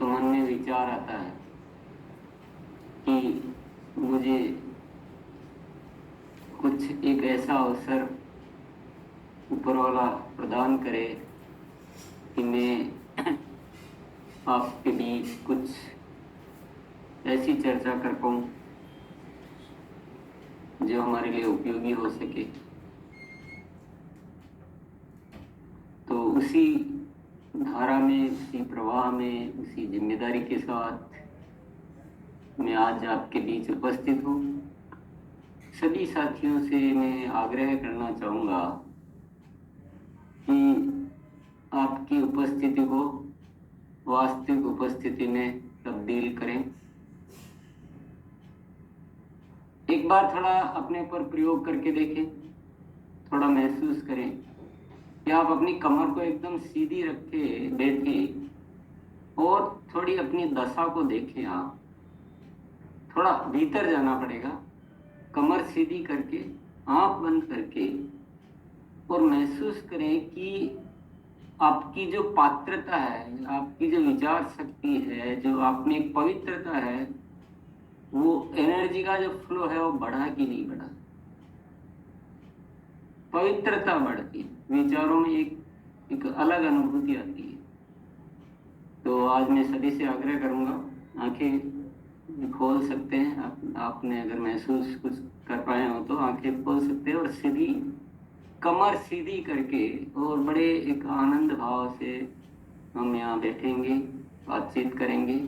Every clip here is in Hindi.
तो मन में विचार आता है कि मुझे कुछ एक ऐसा अवसर ऊपर वाला प्रदान करे कि मैं आपके बीच कुछ ऐसी चर्चा कर पाऊं जो हमारे लिए उपयोगी हो सके। तो उसी धारा में, उसी प्रवाह में, उसी जिम्मेदारी के साथ मैं आज आपके बीच उपस्थित हूँ। सभी साथियों से मैं आग्रह करना चाहूँगा कि आपकी उपस्थिति को वास्तविक उपस्थिति में तब्दील करें। एक बार थोड़ा अपने पर प्रयोग करके देखें, थोड़ा महसूस करें कि आप अपनी कमर को एकदम सीधी रखे बैठे और थोड़ी अपनी दशा को देखें। आप थोड़ा भीतर जाना पड़ेगा, कमर सीधी करके, आंख बंद करके, और महसूस करें कि आपकी जो पात्रता है, आपकी जो विचार शक्ति है, जो आप में एक पवित्रता है, वो एनर्जी का जो फ्लो है वो बढ़ा कि नहीं बढ़ा। पवित्रता बढ़ती, विचारों में एक अलग अनुभूति आती है। तो आज मैं सभी से आग्रह करूंगा, आंखें खोल सकते हैं आपने अगर महसूस कुछ कर पाए हो तो आंखें खोल सकते हैं और सीधी कमर सीधी करके और बड़े एक आनंद भाव से हम यहाँ बैठेंगे, बातचीत करेंगे।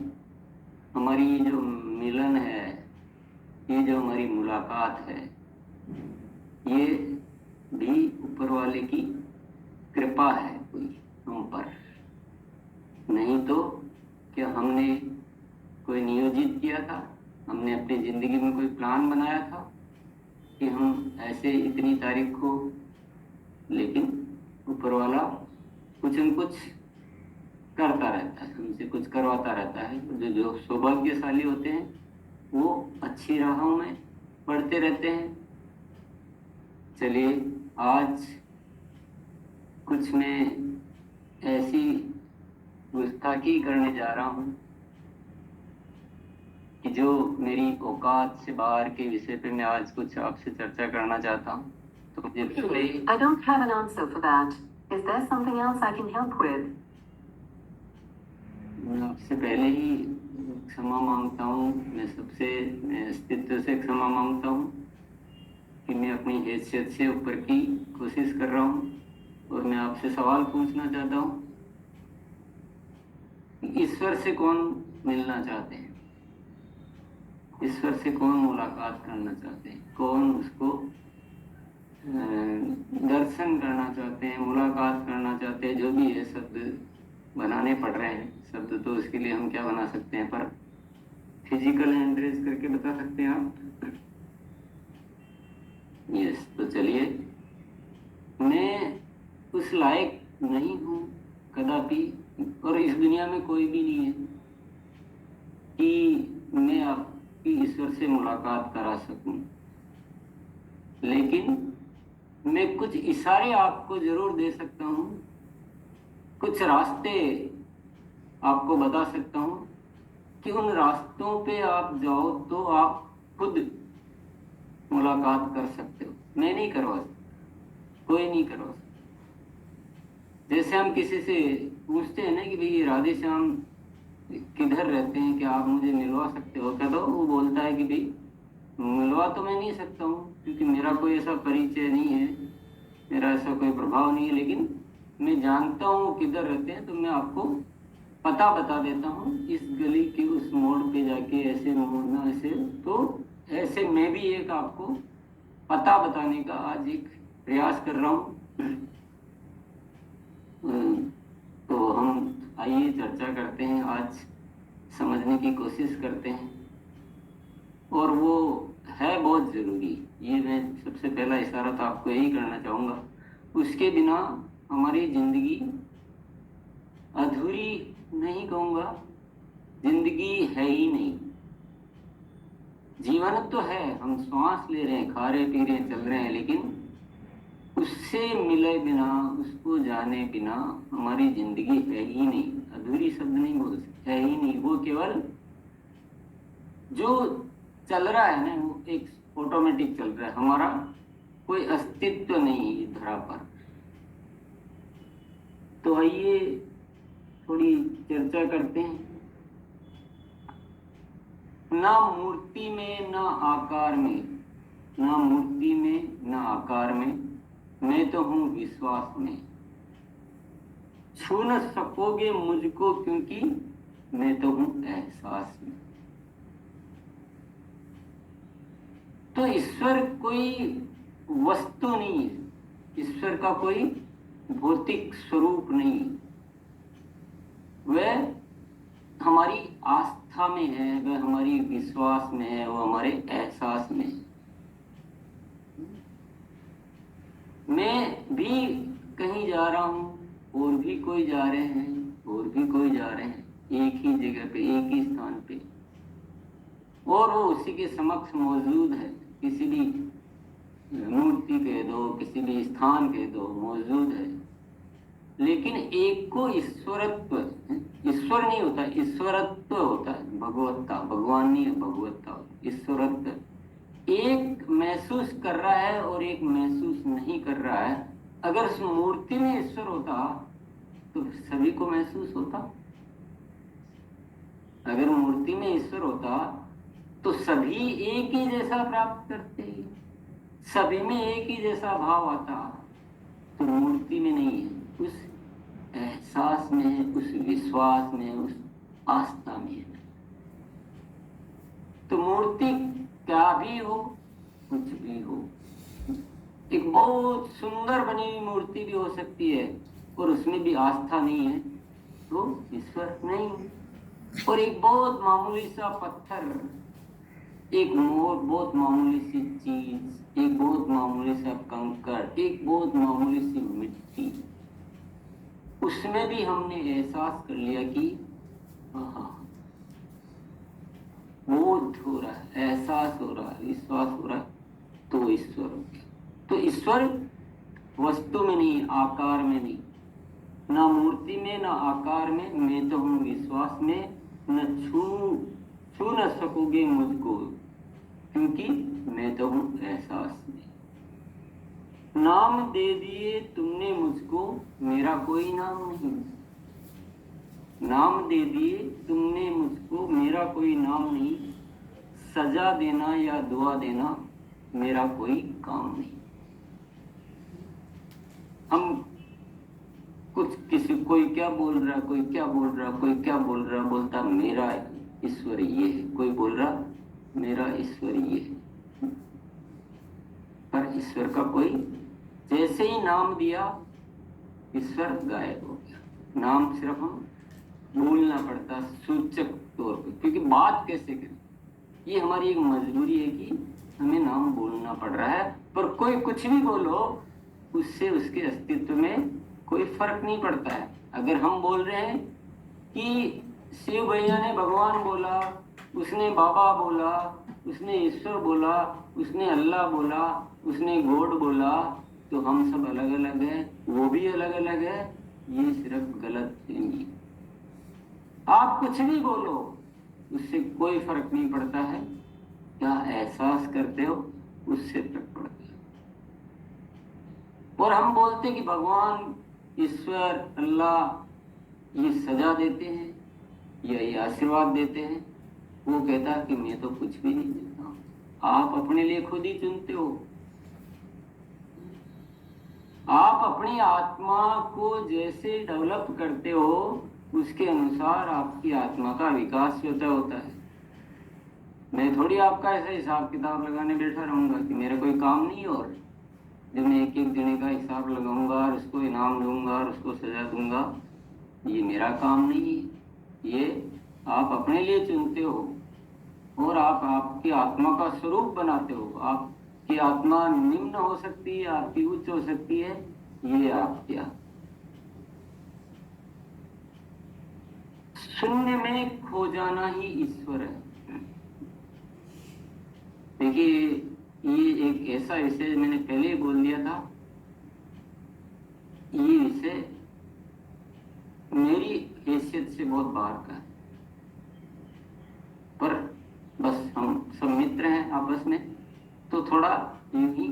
हमारी जो मिलन है, ये जो हमारी मुलाकात है, ये भी ऊपर वाले की कृपा है कोई हम पर, नहीं तो क्या हमने कोई नियोजित किया था, हमने अपनी जिंदगी में कोई प्लान बनाया था कि हम ऐसे इतनी तारीख को, लेकिन ऊपर वाला कुछ न कुछ करता रहता है, हमसे कुछ करवाता रहता है। जो सौभाग्यशाली होते हैं वो अच्छी राहों में बढ़ते रहते हैं। चलिए आज कुछ मैं ऐसी गुस्ताखी करने जा रहा हूँ कि जो मेरी औकात से बाहर के विषय पे मैं आज कुछ आपसे चर्चा करना चाहता हूँ। तो मुझे I don't have an answer for that. Is there something else I can help with? मैं आपसे पहले ही क्षमा मांगता हूँ, मैं अस्तित्व से क्षमा मांगता हूँ कि मैं अपनी हैसियत से ऊपर की कोशिश कर रहा हूँ। और मैं आपसे सवाल पूछना चाहता हूँ, ईश्वर से कौन मिलना चाहते हैं? ईश्वर से कौन मुलाकात करना चाहते हैं? कौन उसको दर्शन करना चाहते हैं, मुलाकात करना चाहते हैं? जो भी है, शब्द बनाने पड़ रहे हैं। शब्द तो उसके लिए हम क्या बना सकते हैं, पर फिजिकल एड्रेस करके बता सकते हैं आप। यस, तो चलिए, मैं उस लायक नहीं हूँ कदापि, और इस दुनिया में कोई भी नहीं है कि मैं आपकी ईश्वर से मुलाकात करा सकूं, लेकिन मैं कुछ इशारे आपको जरूर दे सकता हूँ, कुछ रास्ते आपको बता सकता हूँ कि उन रास्तों पे आप जाओ तो आप खुद मुलाकात कर सकते हो। मैं नहीं करवा सकता, कोई नहीं करवा सकता। जैसे हम किसी से पूछते हैं ना कि भाई राधे श्याम किधर रहते हैं, क्या आप मुझे मिलवा सकते हो क्या? तो वो बोलता है कि भाई मिलवा तो मैं नहीं सकता हूँ, क्योंकि मेरा कोई ऐसा परिचय नहीं है, मेरा ऐसा कोई प्रभाव नहीं है, लेकिन मैं जानता हूँ किधर रहते हैं, तो मैं आपको पता बता देता हूँ। इस गली के उस मोड़ पे जाके ऐसे मोड़ना, ऐसे। तो ऐसे मैं भी एक आपको पता बताने का आज एक प्रयास कर रहा हूँ। तो हम आइए चर्चा करते हैं, आज समझने की कोशिश करते हैं, और वो है बहुत ज़रूरी। ये मैं सबसे पहला इशारा तो आपको यही करना चाहूँगा। उसके बिना हमारी ज़िंदगी अधूरी नहीं कहूँगा, ज़िंदगी है ही नहीं। जीवन तो है, हम श्वास ले रहे हैं, खा रहे पी रहे हैं, चल रहे हैं, लेकिन उससे मिले बिना, उसको जाने बिना हमारी जिंदगी है ही नहीं। अधूरी शब्द नहीं बोल सकते, है ही नहीं केवल जो चल रहा है ना वो एक ऑटोमेटिक चल रहा है, हमारा कोई अस्तित्व नहीं है धरा पर। तो आइए थोड़ी चर्चा करते हैं। ना मूर्ति में ना आकार में, ना मूर्ति में ना आकार में, मैं तो हूं विश्वास में। छू न सकोगे मुझको क्योंकि मैं तो हूं एहसास में। तो ईश्वर कोई वस्तु नहीं है, ईश्वर का कोई भौतिक स्वरूप नहीं है। वह हमारी आस्था में है, वह हमारी विश्वास में है, वो हमारे एहसास में है। मैं भी कहीं जा रहा हूं और भी कोई जा रहे हैं, और भी कोई जा रहे हैं, एक ही जगह पे, एक ही स्थान पे, और वो उसी के समक्ष मौजूद है। किसी भी मूर्ति कह दो, किसी भी स्थान कह दो, मौजूद है। लेकिन एक को ईश्वरत्व, ईश्वर नहीं होता, ईश्वरत्व होता है, भगवत्ता, भगवान नहीं है, भगवत्ता, ईश्वरत्व। एक महसूस कर रहा है और एक महसूस नहीं कर रहा है। अगर उस मूर्ति में ईश्वर होता तो सभी को महसूस होता। अगर मूर्ति में ईश्वर होता तो सभी एक ही जैसा प्राप्त करते, सभी में एक ही जैसा भाव आता। तो मूर्ति में नहीं है, उस एहसास में है, उस विश्वास में, उस आस्था में है। तो मूर्ति क्या भी हो, कुछ भी हो, एक बहुत सुंदर बनी हुई मूर्ति भी हो सकती है और उसमें भी आस्था नहीं है तो ईश्वर नहीं है। और एक बहुत मामूली सा पत्थर, एक बहुत मामूली सी चीज, एक बहुत मामूली सा कंकड़, एक बहुत मामूली सी मिट्टी, उसमें भी हमने एहसास कर लिया कि बोध हो रहा है, एहसास हो रहा है, विश्वास हो रहा है, तो ईश्वर हो गया। तो ईश्वर वस्तु में नहीं, आकार में नहीं, ना मूर्ति में ना आकार में, मैं तो हूं विश्वास में। न छू न सकोगे मुझको क्योंकि मैं तो हूं एहसास में। नाम दे दिए तुमने मुझको, मेरा कोई नाम नहीं। नाम दे दिए तुमने मुझको, मेरा कोई नाम नहीं। सजा देना या दुआ देना मेरा कोई काम नहीं। हम कुछ किसी, कोई क्या बोल रहा, कोई क्या बोल रहा, कोई क्या बोल रहा, बोलता मेरा ईश्वर ये है, कोई बोल रहा मेरा ईश्वर ये है। पर ईश्वर का कोई, जैसे ही नाम दिया ईश्वर गायब हो गया। नाम सिर्फ हम बोलना पड़ता सूचक तौर पर, क्योंकि बात कैसे करें, ये हमारी एक मजबूरी है कि हमें नाम बोलना पड़ रहा है। पर कोई कुछ भी बोलो, उससे उसके अस्तित्व में कोई फर्क नहीं पड़ता है। अगर हम बोल रहे हैं कि शिव भैया ने भगवान बोला, उसने बाबा बोला, उसने ईश्वर बोला, उसने अल्लाह बोला, उसने गॉड बोला, तो हम सब अलग अलग हैं, वो भी अलग अलग है। ये सिर्फ गलत फहमी। आप कुछ भी बोलो, उससे कोई फर्क नहीं पड़ता है। क्या एहसास करते हो, उससे फर्क पड़ता है। और हम बोलते कि भगवान, ईश्वर, अल्लाह ये सजा देते हैं या ये आशीर्वाद देते हैं। वो कहता है कि मैं तो कुछ भी नहीं देता। आप अपने लिए खुद ही चुनते हो। आप अपनी आत्मा को जैसे डेवलप करते हो, उसके अनुसार आपकी आत्मा का विकास होता है। मैं थोड़ी आपका ऐसा हिसाब किताब लगाने बैठा रहूंगा कि मेरा कोई काम नहीं, और जब मैं एक एक जने का हिसाब लगाऊंगा और उसको इनाम दूंगा और उसको सजा दूंगा, ये मेरा काम नहीं है। ये आप अपने लिए चुनते हो और आप आपकी आत्मा का स्वरूप बनाते हो। आपकी आत्मा निम्न हो सकती है, आपकी उच्च हो सकती है, ये आप क्या। शून्य में खो जाना ही ईश्वर है। देखिए, ये एक ऐसा विषय, मैंने पहले ही बोल दिया था, ये विषय मेरी हैसियत से बहुत बाहर का है। बस हम सब मित्र हैं आपस में, तो थोड़ा यूं ही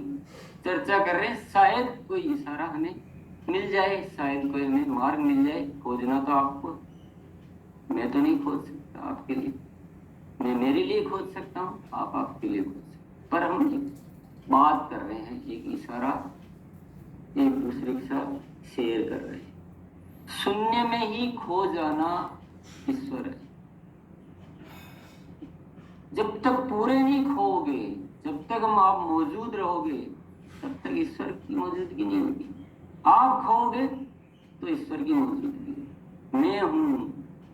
चर्चा कर रहे हैं, शायद कोई इशारा हमें मिल जाए, शायद कोई हमें मार्ग मिल जाए। खोजना तो आपको, मैं तो नहीं खोज सकता आपके लिए, मैं मेरे लिए खोज सकता हूँ, आप आपके लिए खोज सकते, पर हम एक बात कर रहे हैं, एक इशारा एक दूसरे के साथ शेयर कर रहे हैं। शून्य में ही खो जाना ईश्वर है। जब तक पूरे नहीं खोओगे, जब तक हम आप मौजूद रहोगे, तब तक ईश्वर की मौजूदगी नहीं होगी। आप खोओगे तो ईश्वर की मौजूदगी, मैं हूं,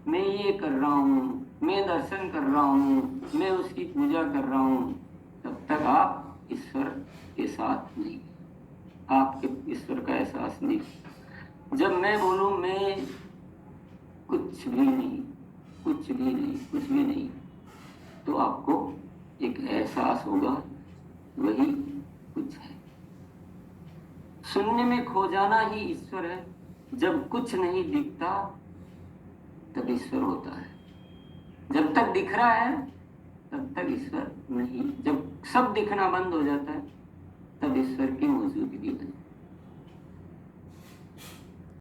मैं ये कर रहा हूं, मैं दर्शन कर रहा हूं, मैं उसकी पूजा कर रहा हूं, तब तक आप ईश्वर के साथ नहीं, आपके ईश्वर का एहसास नहीं। जब मैं बोलूं मैं कुछ भी नहीं, कुछ भी नहीं, कुछ भी नहीं, तो आपको एक एहसास होगा वही कुछ है। शून्य में खो जाना ही ईश्वर है। जब कुछ नहीं दिखता तब ईश्वर होता है। जब तक दिख रहा है तब तक ईश्वर नहीं। जब सब दिखना बंद हो जाता है तब ईश्वर की मौजूदगी